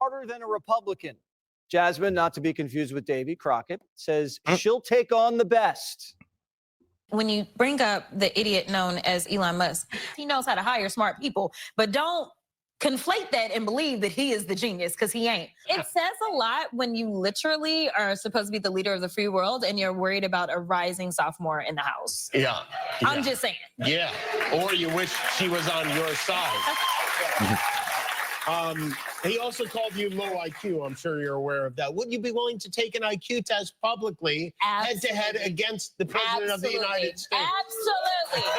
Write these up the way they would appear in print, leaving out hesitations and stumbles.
smarter than a Republican. Jasmine, not to be confused with Davy Crockett, says she'll take on the best. When you bring up the idiot known as Elon Musk, he knows how to hire smart people, but don't conflate that and believe that he is the genius, because he ain't. It says a lot when you literally are supposed to be the leader of the free world and you're worried about a rising sophomore in the house. Yeah. I'm just saying. Yeah. Or you wish she was on your side. He also called you low IQ. I'm sure you're aware of that. Would you be willing to take an IQ test publicly, head-to-head against the president of the United States? Absolutely.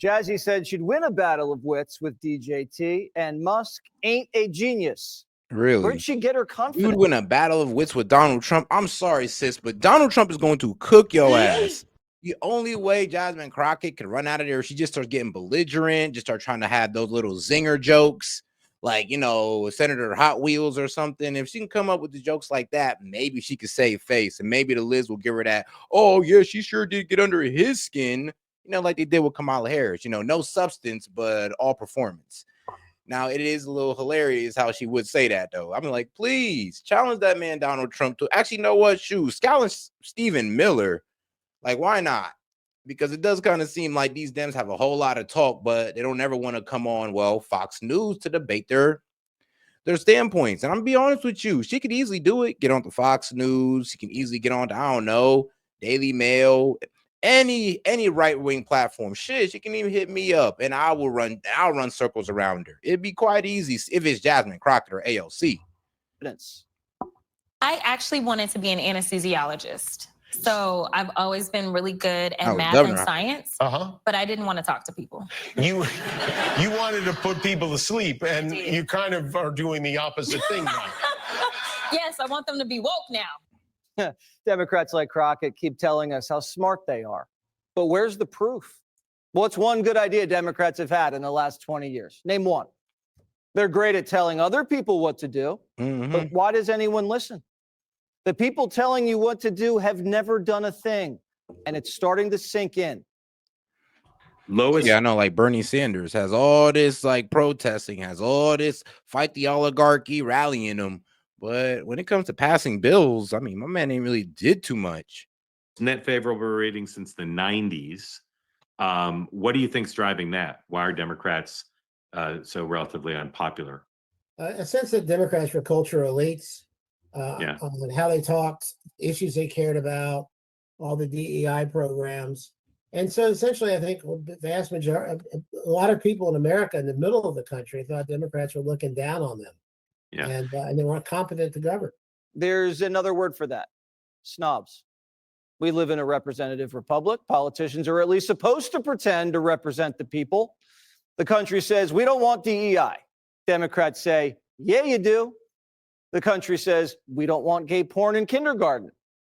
Jazzy said she'd win a battle of wits with DJT, and Musk ain't a genius. Really? Where'd she get her confidence? You would win a battle of wits with Donald Trump. I'm sorry, sis, but Donald Trump is going to cook your ass. The only way Jasmine Crockett can run out of there is she just starts getting belligerent, just start trying to have those little zinger jokes, like, you know, Senator Hot Wheels or something. If she can come up with the jokes like that, maybe she could save face, and maybe the Liz will give her that, oh, yeah, she sure did get under his skin, you know, like they did with Kamala Harris, you know, no substance, but all performance. Now, it is a little hilarious how she would say that, though. I mean, like, please challenge that man, Donald Trump, to actually know what? Shoot, challenge Stephen Miller. Like, why not? Because it does kind of seem like these Dems have a whole lot of talk, but they don't ever want to come on, well, Fox News to debate their standpoints. And I'm gonna be honest with you, she could easily do it. Get on to Fox News. She can easily get on to, I don't know, Daily Mail, any right-wing platform. Shit, she can even hit me up, and I'll run circles around her. It'd be quite easy if it's Jasmine Crockett or AOC. I actually wanted to be an anesthesiologist. So I've always been really good at math and science, but I didn't want to talk to people. You wanted to put people to sleep, and you kind of are doing the opposite thing now. Yes, I want them to be woke now. Democrats like Crockett keep telling us how smart they are. But where's the proof? What's one good idea Democrats have had in the last 20 years? Name one. They're great at telling other people what to do, but why does anyone listen? The people telling you what to do have never done a thing, and it's starting to sink in. Yeah, I know, like Bernie Sanders has all this like protesting, has all this fight the oligarchy, rallying them. But when it comes to passing bills, I mean, my man ain't really did too much. Net favorable rating since the 90s. What do you think's driving that? Why are Democrats so relatively unpopular? A sense that Democrats were cultural elites. On how they talked, issues they cared about, all the DEI programs. And so essentially, I think the vast majority, a lot of people in America in the middle of the country thought Democrats were looking down on them. Yeah. And they weren't competent to govern. There's another word for that: snobs. We live in a representative republic. Politicians are at least supposed to pretend to represent the people. The country says, we don't want DEI. Democrats say, yeah, you do. The country says, we don't want gay porn in kindergarten.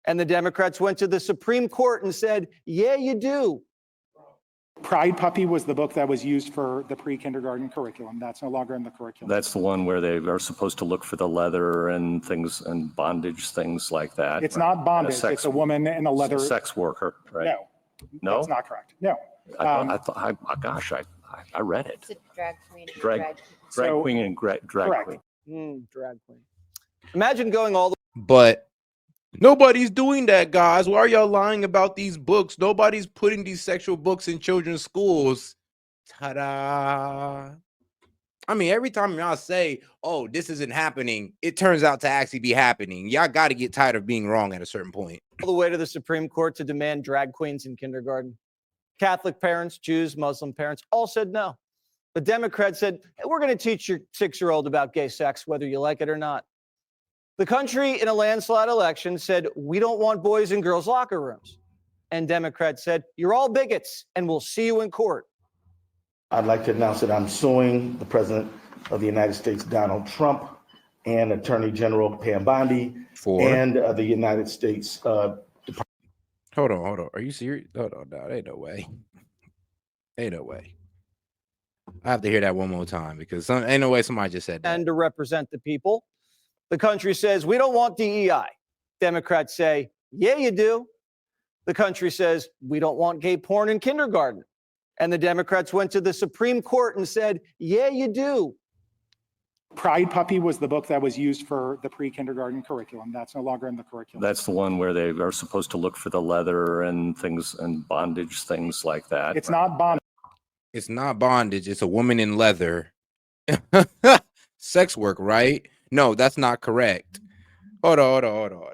And the Democrats went to the Supreme Court and said, yeah, you do. Pride Puppy was the book that was used for the pre-kindergarten curriculum. That's no longer in the curriculum. That's the one where they are supposed to look for the leather and things and bondage, things like that. It's not bondage. It's a woman in a leather. Sex worker, right? No, that's not correct. No. I thought, gosh, I read it. It's a drag queen. Drag queen and drag queen. Drag queen. Imagine going all the But nobody's doing that, guys. Why are y'all lying about these books? Nobody's putting these sexual books in children's schools. Ta-da. I mean, every time y'all say, oh, this isn't happening, it turns out to actually be happening. Y'all got to get tired of being wrong at a certain point. all the way to the Supreme Court to demand drag queens in kindergarten. Catholic parents, Jews, Muslim parents all said no. The Democrats said, hey, we're going to teach your 6-year-old about gay sex, whether you like it or not. The country in a landslide election said, we don't want boys in girls' locker rooms. And Democrats said, you're all bigots and we'll see you in court. I'd like to announce that I'm suing the President of the United States, Donald Trump, and Attorney General Pam Bondi and the United States Hold on. Are you serious? Hold on. No, ain't no way. Ain't no way. I have to hear that one more time because ain't no way somebody just said that. And to represent the people. The country says, we don't want DEI. Democrats say, yeah, you do. The country says, we don't want gay porn in kindergarten. And the Democrats went to the Supreme Court and said, yeah, you do. Pride Puppy was the book that was used for the pre-kindergarten curriculum. That's no longer in the curriculum. That's the one where they are supposed to look for the leather and things and bondage, things like that. It's not bondage. It's not bondage. It's a woman in leather. Sex work, right? No, that's not correct. Hold on.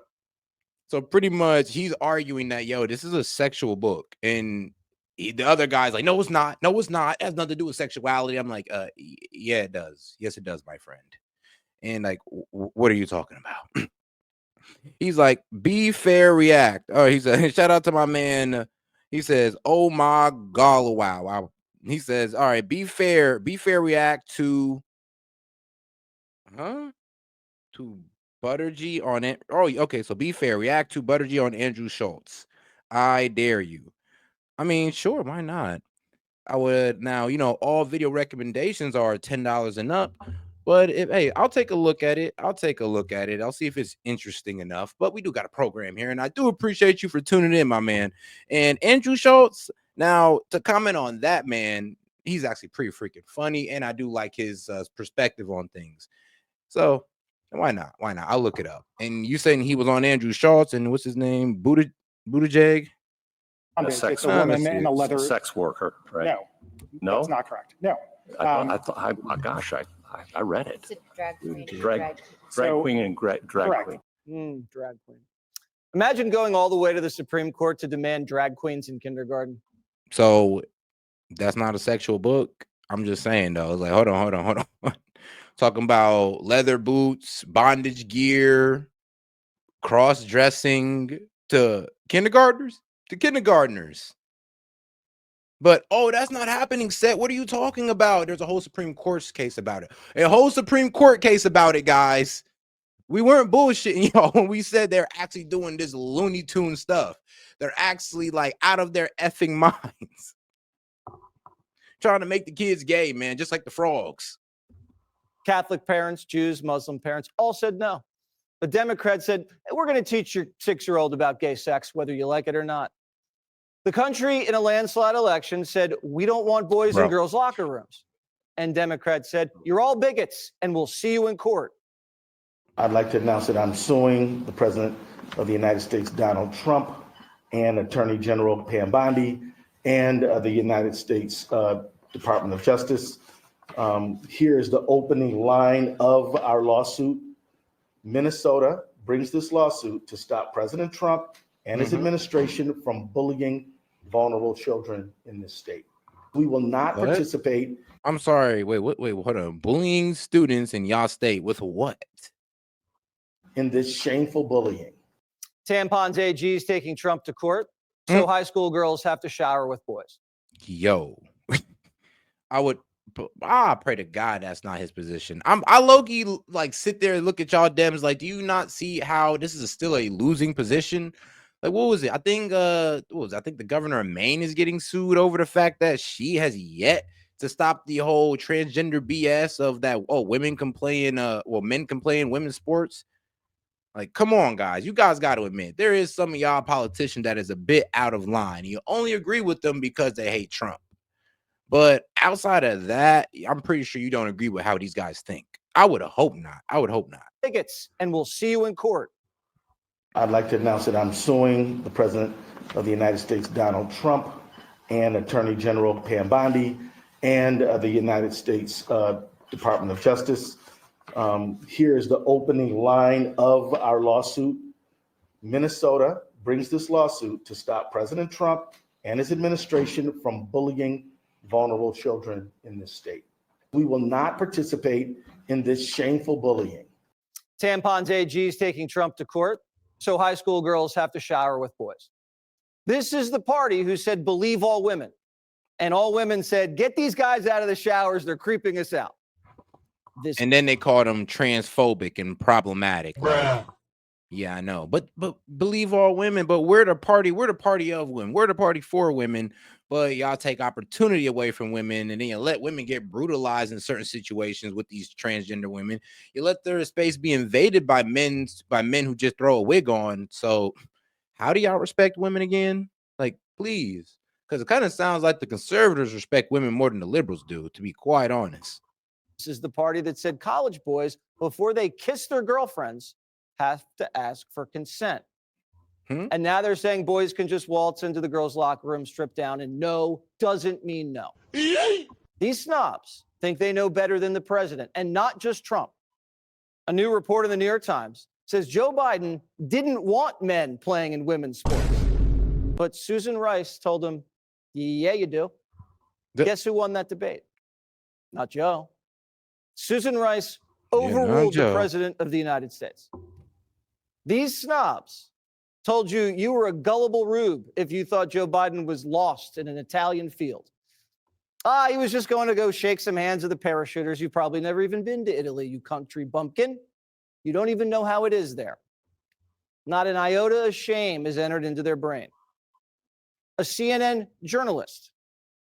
So pretty much he's arguing that, yo, this is a sexual book. And the other guy's like, no, it's not. No, it's not. It has nothing to do with sexuality. I'm like, yeah, it does. Yes, it does, my friend. And like, what are you talking about? He's like, be fair, react. Oh, he said, shout out to my man. He says, oh my God, wow. He says, all right, be fair, react to Buttigieg on it. Oh, okay. So be fair, react to Buttigieg on Andrew Schultz. I dare you. I mean, sure, why not? I would now, all video recommendations are $10 and up. But hey, I'll take a look at it. I'll see if it's interesting enough. But we do got a program here, and I do appreciate you for tuning in, my man. And Andrew Schultz, now to comment on that, man, he's actually pretty freaking funny, and I do like his perspective on things. So why not? I'll look it up. And you saying he was on Andrew Schultz, and what's his name? Buttigieg? It's a woman in a leather. Sex worker, right? No, that's not correct. No. I thought, gosh, I read it. It's a drag queen. Drag queen and drag queen. Drag queen. Imagine going all the way to the Supreme Court to demand drag queens in kindergarten. So that's not a sexual book. I'm just saying, though. It's like, hold on. Talking about leather boots, bondage gear, cross-dressing to kindergartners. But, that's not happening, Seth. What are you talking about? There's a whole Supreme Court case about it. A whole Supreme Court case about it, guys. We weren't bullshitting y'all when we said they're actually doing this Looney Tune stuff. They're actually like out of their effing minds. Trying to make the kids gay, man, just like the frogs. Catholic parents, Jews, Muslim parents all said no. The Democrats said, we're going to teach your 6-year-old about gay sex, whether you like it or not. The country in a landslide election said, we don't want boys in girls' locker rooms. And Democrats said, you're all bigots and we'll see you in court. I'd like to announce that I'm suing the President of the United States, Donald Trump, and Attorney General Pam Bondi, and the United States Department of Justice. Here is the opening line of our lawsuit. Minnesota brings this lawsuit to stop President Trump and his administration from bullying vulnerable children in this state. We will not participate. I'm sorry. Wait, hold on. Bullying students in y'all state with what? In this shameful bullying. Tampons AG is taking Trump to court, so high school girls have to shower with boys. Yo, I pray to God that's not his position. I low-key like sit there and look at y'all Dems like, do you not see how this is still a losing position? Like, what was it? I think the governor of Maine is getting sued over the fact that she has yet to stop the whole transgender BS of that. Women can play in men can play in women's sports. Like, come on, guys. You guys got to admit there is some of y'all politicians that is a bit out of line. You only agree with them because they hate Trump. But outside of that, I'm pretty sure you don't agree with how these guys think. I would hope not. Bigots, and we'll see you in court. I'd like to announce that I'm suing the President of the United States, Donald Trump, and Attorney General Pam Bondi, and the United States Department of Justice. Here is the opening line of our lawsuit. Minnesota brings this lawsuit to stop President Trump and his administration from bullying vulnerable children in this state. We will not participate in this shameful bullying. Tampons AG is taking Trump to court, so high school girls have to shower with boys. This is the party who said, believe all women. And all women said, get these guys out of the showers. They're creeping us out. And then they called them transphobic and problematic. Like, yeah, I know. But believe all women. But we're the party of women. We're the party for women. But y'all take opportunity away from women, and then you let women get brutalized in certain situations with these transgender women. You let their space be invaded by men who just throw a wig on. So how do y'all respect women again? Like, please. Because it kind of sounds like the conservatives respect women more than the liberals do, to be quite honest. This is the party that said college boys, before they kiss their girlfriends, have to ask for consent. And now they're saying boys can just waltz into the girls' locker room, strip down, and no doesn't mean no. These snobs think they know better than the president, and not just Trump. A new report in the New York Times says Joe Biden didn't want men playing in women's sports. But Susan Rice told him, yeah, you do. Guess who won that debate? Not Joe. Susan Rice overruled the president of the United States. These snobs told you you were a gullible rube if you thought Joe Biden was lost in an Italian field. He was just going to go shake some hands of the parachuters. You've probably never even been to Italy, you country bumpkin. You don't even know how it is there. Not an iota of shame is entered into their brain. A CNN journalist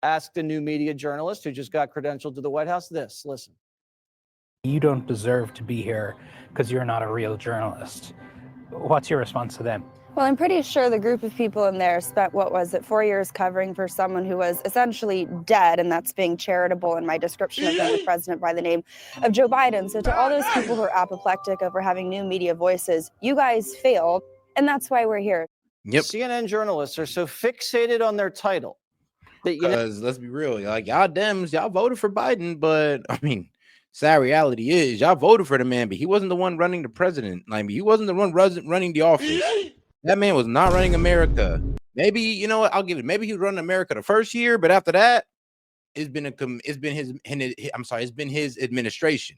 asked a new media journalist who just got credentialed to the White House this. Listen. You don't deserve to be here because you're not a real journalist. What's your response to them? Well, I'm pretty sure the group of people in there spent, 4 years covering for someone who was essentially dead, and that's being charitable in my description of the president by the name of Joe Biden. So to all those people who are apoplectic over having new media voices, you guys failed, and that's why we're here. Yep. CNN journalists are so fixated on their title that because let's be real, like y'all Dems, y'all voted for Biden, but I mean, sad reality is y'all voted for the man, but he wasn't the one running the president. Like he wasn't the one running the office. That man was not running America. Maybe, you know what, I'll give it. Maybe he was running America the first year, but after that, it's been his administration.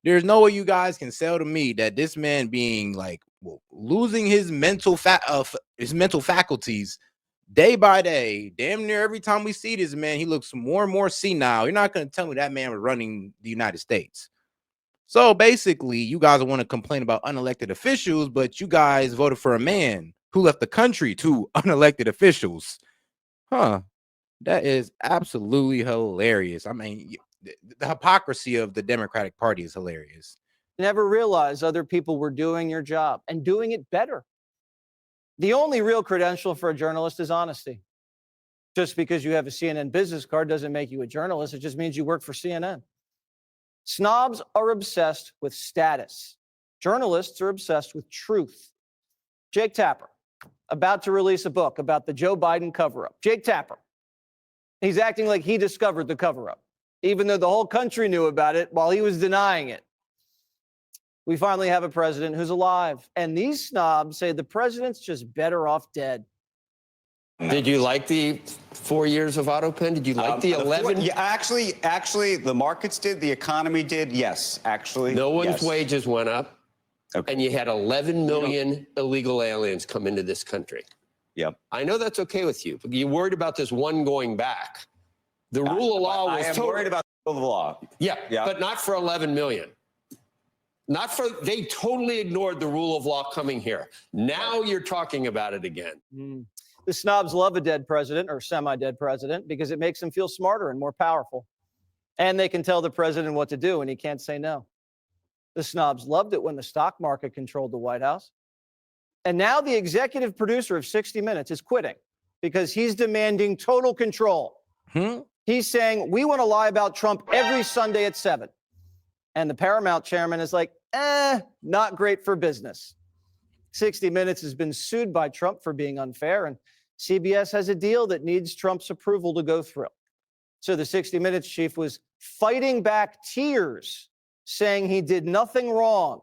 There's no way you guys can sell to me that this man being like losing his mental faculties day by day, damn near every time we see this man, he looks more and more senile. You're not going to tell me that man was running the United States. So basically, you guys want to complain about unelected officials, but you guys voted for a man who left the country to unelected officials. Huh. That is absolutely hilarious. I mean, the hypocrisy of the Democratic Party is hilarious. Never realized other people were doing your job and doing it better. The only real credential for a journalist is honesty. Just because you have a CNN business card doesn't make you a journalist. It just means you work for CNN. Snobs are obsessed with status. Journalists are obsessed with truth. Jake Tapper, about to release a book about the Joe Biden cover-up. Jake Tapper, he's acting like he discovered the cover-up, even though the whole country knew about it while he was denying it. We finally have a president who's alive, and these snobs say the president's just better off dead. Did you like the 4 years of auto pen? Did you like the 11? Yeah, actually, the markets did, the economy did. Yes, actually. No one's wages went up, and you had 11 million illegal aliens come into this country. Yep. I know that's okay with you, but you're worried about this one going back. The rule of law was. I am worried about the rule of law. Yeah, but not for 11 million. They totally ignored the rule of law coming here. Now you're talking about it again. The snobs love a dead president or semi-dead president because it makes them feel smarter and more powerful. And they can tell the president what to do and he can't say no. The snobs loved it when the stock market controlled the White House. And now the executive producer of 60 Minutes is quitting because he's demanding total control. He's saying, we want to lie about Trump every Sunday at 7. And the Paramount chairman is like, not great for business. 60 Minutes has been sued by Trump for being unfair, and CBS has a deal that needs Trump's approval to go through. So the 60 Minutes chief was fighting back tears, saying he did nothing wrong.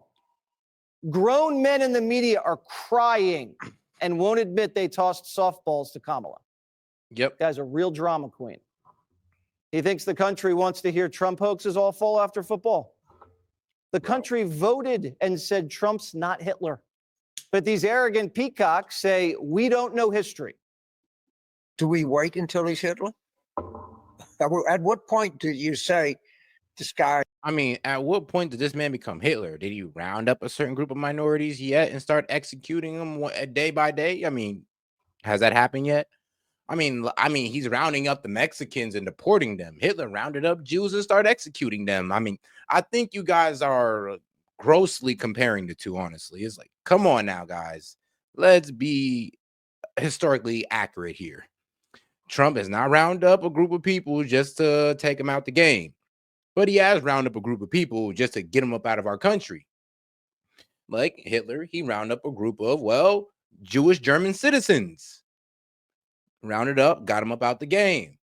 Grown men in the media are crying and won't admit they tossed softballs to Kamala. Yep. Guy's a real drama queen. He thinks the country wants to hear Trump hoaxes all fall after football. The country voted and said Trump's not Hitler. But these arrogant peacocks say, we don't know history. Do we wait until he's Hitler? At what point do you say this guy? I mean, at what point did this man become Hitler? Did he round up a certain group of minorities yet and start executing them day by day? I mean, has that happened yet? I mean, he's rounding up the Mexicans and deporting them. Hitler rounded up Jews and started executing them. I mean, I think you guys are grossly comparing the two, honestly. It's like, come on now, guys. Let's be historically accurate here. Trump has not rounded up a group of people just to take him out the game. But he has rounded up a group of people just to get them up out of our country. Like Hitler, he rounded up a group of, well, Jewish German citizens. Rounded up, got them up out the game.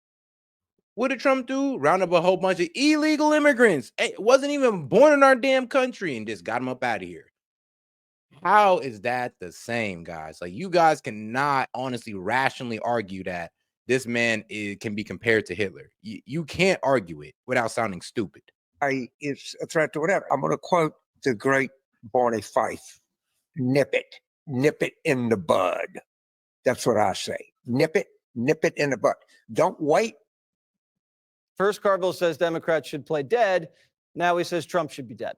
What did Trump do? Round up a whole bunch of illegal immigrants. Wasn't even born in our damn country and just got them up out of here. How is that the same, guys? Like, you guys cannot honestly rationally argue that this man can be compared to Hitler. You can't argue it without sounding stupid. It's a threat to whatever. I'm going to quote the great Barney Fife: nip it in the bud. That's what I say. Nip it in the bud. Don't wait. First, Carville says Democrats should play dead. Now he says Trump should be dead.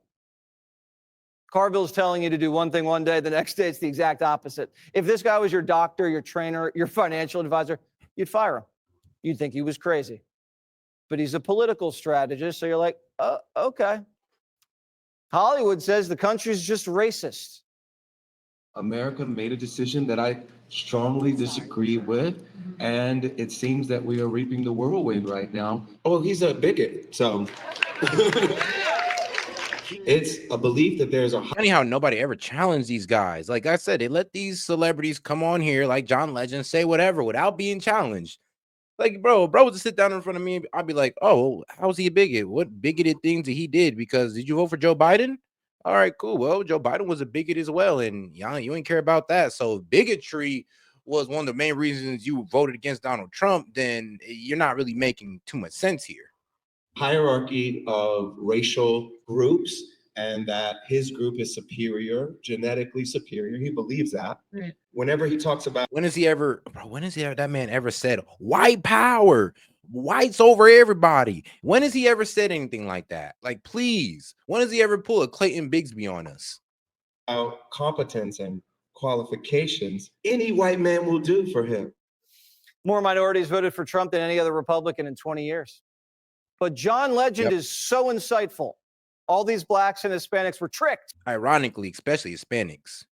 Carville's telling you to do one thing one day, the next day it's the exact opposite. If this guy was your doctor, your trainer, your financial advisor, you'd fire him. You'd think he was crazy. But he's a political strategist, so you're like, oh, okay. Hollywood says the country's just racist. America made a decision that I strongly disagree with, and it seems that we are reaping the whirlwind right now. Oh, he's a bigot, so... It's a belief that there's a... Funny how nobody ever challenged these guys. Like I said, they let these celebrities come on here like John Legend, say whatever without being challenged. Like, bro would sit down in front of me. I'd be like, oh, how's he a bigot? What bigoted things that he did? Because did you vote for Joe Biden? All right, cool. Well, Joe Biden was a bigot as well. And you ain't care about that. So bigotry was one of the main reasons you voted against Donald Trump. Then you're not really making too much sense here. Hierarchy of racial groups, and that his group is superior, genetically superior. He believes that. Whenever he talks about... When has that man ever said white power, whites over everybody? When has he ever said anything like that? Like, please, when has he ever pulled a Clayton Bigsby on us? Competence and qualifications, any white man will do for him. More minorities voted for Trump than any other Republican in 20 years. But John Legend is so insightful. All these blacks and Hispanics were tricked. Ironically, especially Hispanics.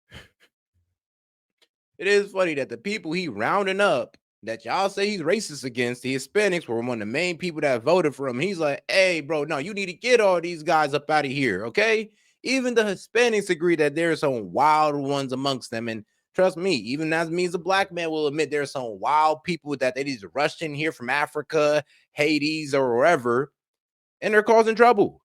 It is funny that the people he rounding up that y'all say he's racist against, the Hispanics, were one of the main people that voted for him. He's like, hey, bro, no, you need to get all these guys up out of here, okay? Even the Hispanics agree that there are some wild ones amongst them. And trust me, even as me as a black man will admit there are some wild people that they just rushed in here from Africa, Hades, or wherever, and they're causing trouble.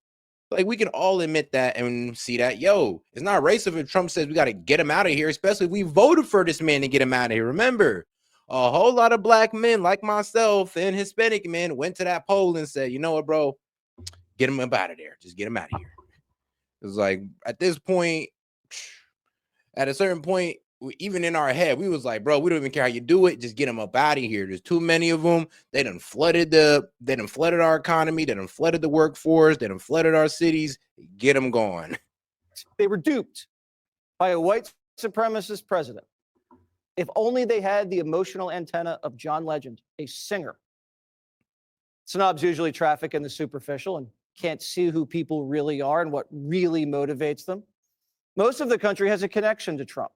Like, we can all admit that and see that, it's not racist if Trump says we got to get him out of here, especially if we voted for this man to get him out of here. Remember, a whole lot of black men like myself and Hispanic men went to that poll and said, you know what, bro, get him up out of there. Just get him out of here. It's like, at this point, at a certain point, even in our head, we was like, bro, we don't even care how you do it. Just get them up out of here. There's too many of them. They done flooded our economy. They done flooded the workforce. They done flooded our cities. Get them gone. They were duped by a white supremacist president. If only they had the emotional antenna of John Legend, a singer. Snobs usually traffic in the superficial and can't see who people really are and what really motivates them. Most of the country has a connection to Trump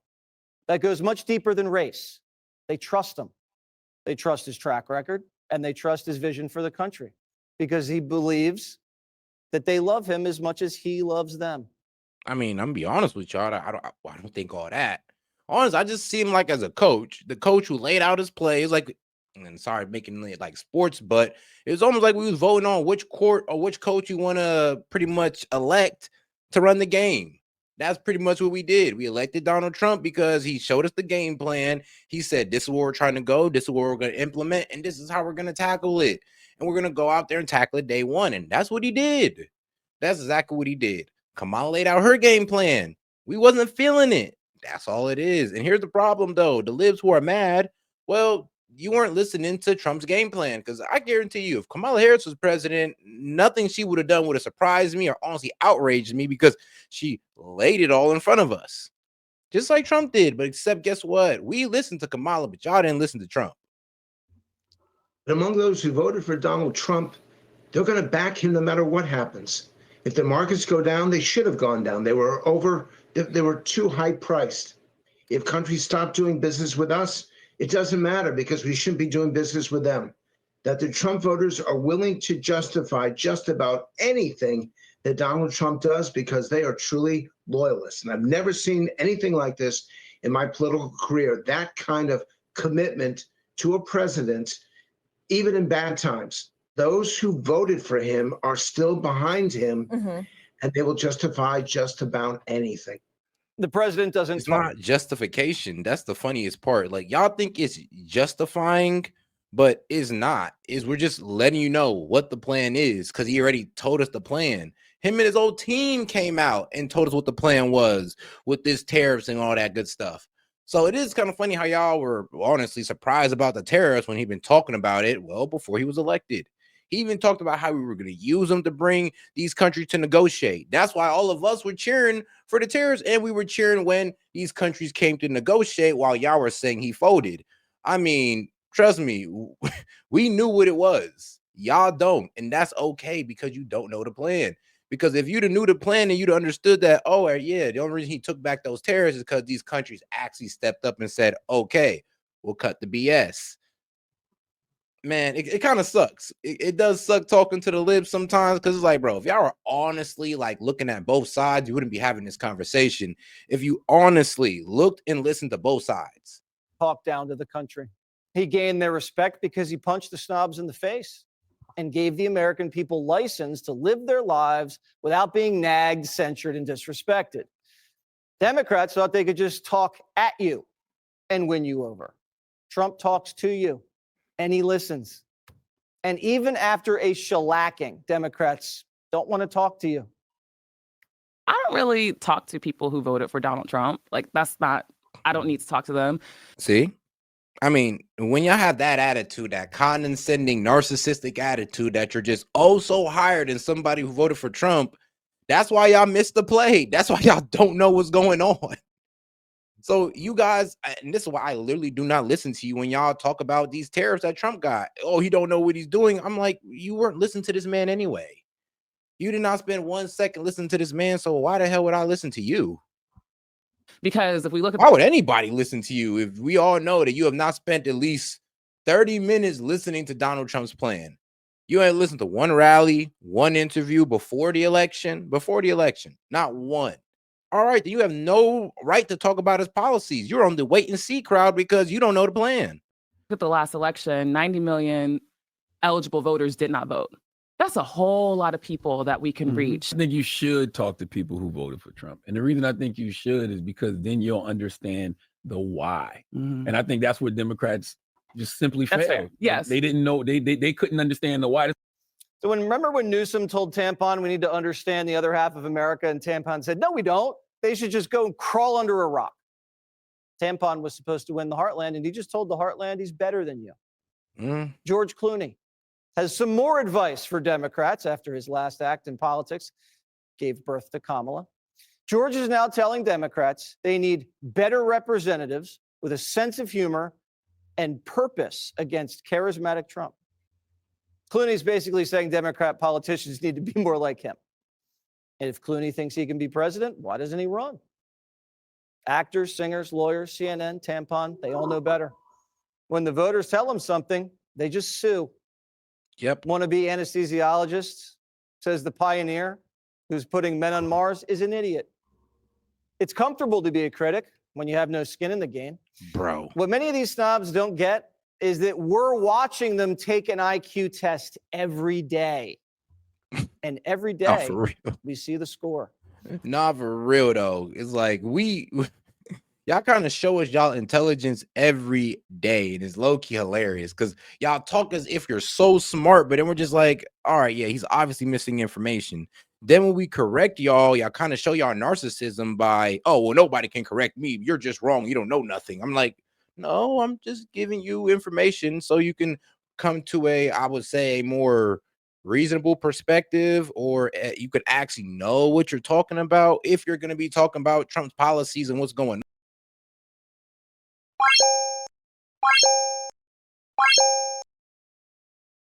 that goes much deeper than race. They trust him. They trust his track record, and they trust his vision for the country because he believes that they love him as much as he loves them. I mean, I'm gonna be honest with y'all. I don't think all that. Honest, I just see him like as a coach, the coach who laid out his plays, like, and sorry, making it like sports, but it was almost like we was voting on which court or which coach you want to pretty much elect to run the game. That's pretty much what we did. We elected Donald Trump because he showed us the game plan. He said, this is where we're trying to go. This is what we're going to implement. And this is how we're going to tackle it. And we're going to go out there and tackle it day one. And that's what he did. That's exactly what he did. Kamala laid out her game plan. We wasn't feeling it. That's all it is. And here's the problem, though. The libs who are mad, well, you weren't listening to Trump's game plan, because I guarantee you, if Kamala Harris was president, nothing she would have done would have surprised me or honestly outraged me, because she laid it all in front of us, just like Trump did. But except, guess what? We listened to Kamala, but y'all didn't listen to Trump. Among those who voted for Donald Trump, they're going to back him no matter what happens. If the markets go down, they should have gone down. They were too high priced. If countries stop doing business with us, it doesn't matter, because we shouldn't be doing business with them. that the Trump voters are willing to justify just about anything that Donald Trump does because they are truly loyalists. And I've never seen anything like this in my political career, that kind of commitment to a president, even in bad times. Those who voted for him are still behind him, and they will justify just about anything. The president doesn't It's not justification. That's the funniest part. Like, y'all think it's justifying, but it's not. We're just letting you know what the plan is because he already told us the plan. Him and his old team came out and told us what the plan was with this tariffs and all that good stuff. So it is kind of funny how y'all were honestly surprised about the tariffs when he'd been talking about it well before he was elected. He even talked about how we were going to use them to bring these countries to negotiate. That's why all of us were cheering for the tariffs, and we were cheering when these countries came to negotiate while y'all were saying he folded. I mean, trust me, we knew what it was. Y'all don't, and that's okay because you don't know the plan. Because if you'd have knew the plan and you'd have understood that, oh, yeah, the only reason he took back those tariffs is because these countries actually stepped up and said, okay, we'll cut the BS. Man, it kind of sucks. It does suck talking to the libs sometimes because it's like, bro, if y'all were honestly like looking at both sides, you wouldn't be having this conversation. If you honestly looked and listened to both sides. Talk down to the country. He gained their respect because he punched the snobs in the face and gave the American people license to live their lives without being nagged, censured, and disrespected. Democrats thought they could just talk at you and win you over. Trump talks to you. And he listens. And even after a shellacking, Democrats don't want to talk to you. I don't really talk to people who voted for Donald Trump. Like, I don't need to talk to them. See? I mean, when y'all have that attitude, that condescending, narcissistic attitude that you're just so higher than somebody who voted for Trump, that's why y'all missed the play. That's why y'all don't know what's going on. So you guys, and this is why I literally do not listen to you when y'all talk about these tariffs that Trump got. Oh, he don't know what he's doing. I'm like, you weren't listening to this man anyway. You did not spend 1 second listening to this man. So why the hell would I listen to you? Because if we look at why would anybody listen to you if we all know that you have not spent at least 30 minutes listening to Donald Trump's plan? You ain't listened to one rally, one interview before the election, not one. All right, you have no right to talk about his policies. You're on the wait and see crowd because you don't know the plan. At the last election, 90 million eligible voters did not vote. That's a whole lot of people that we can reach. I think you should talk to people who voted for Trump. And the reason I think you should is because then you'll understand the why. And I think that's where Democrats just simply failed. Yes. They didn't know, they couldn't understand the why. So remember when Newsom told Tampon we need to understand the other half of America, and Tampon said, no, we don't. They should just go and crawl under a rock. Tampon was supposed to win the Heartland, and he just told the Heartland he's better than you. George Clooney has some more advice for Democrats after his last act in politics gave birth to Kamala. George is now telling Democrats they need better representatives with a sense of humor and purpose against charismatic Trump. Clooney's basically saying Democrat politicians need to be more like him. And if Clooney thinks he can be president, why doesn't he run? Actors, singers, lawyers, CNN, Tampon, they all know better. When the voters tell them something, they just sue. Yep. Wannabe anesthesiologist says the pioneer who's putting men on Mars is an idiot. It's comfortable to be a critic when you have no skin in the game. Bro. What many of these snobs don't get is that we're watching them take an IQ test every day. And every day for real. we see the score. Nah, for real though. It's like y'all kind of show us y'all intelligence every day, and it's low-key hilarious because y'all talk as if you're so smart, but then we're just like, all right, yeah, he's obviously missing information. Then when we correct y'all kind of show y'all narcissism by, oh, well, nobody can correct me. You're just wrong. You don't know nothing. I'm like, no, I'm just giving you information so you can come to I would say, a more reasonable perspective, or you could actually know what you're talking about if you're going to be talking about Trump's policies and what's going on.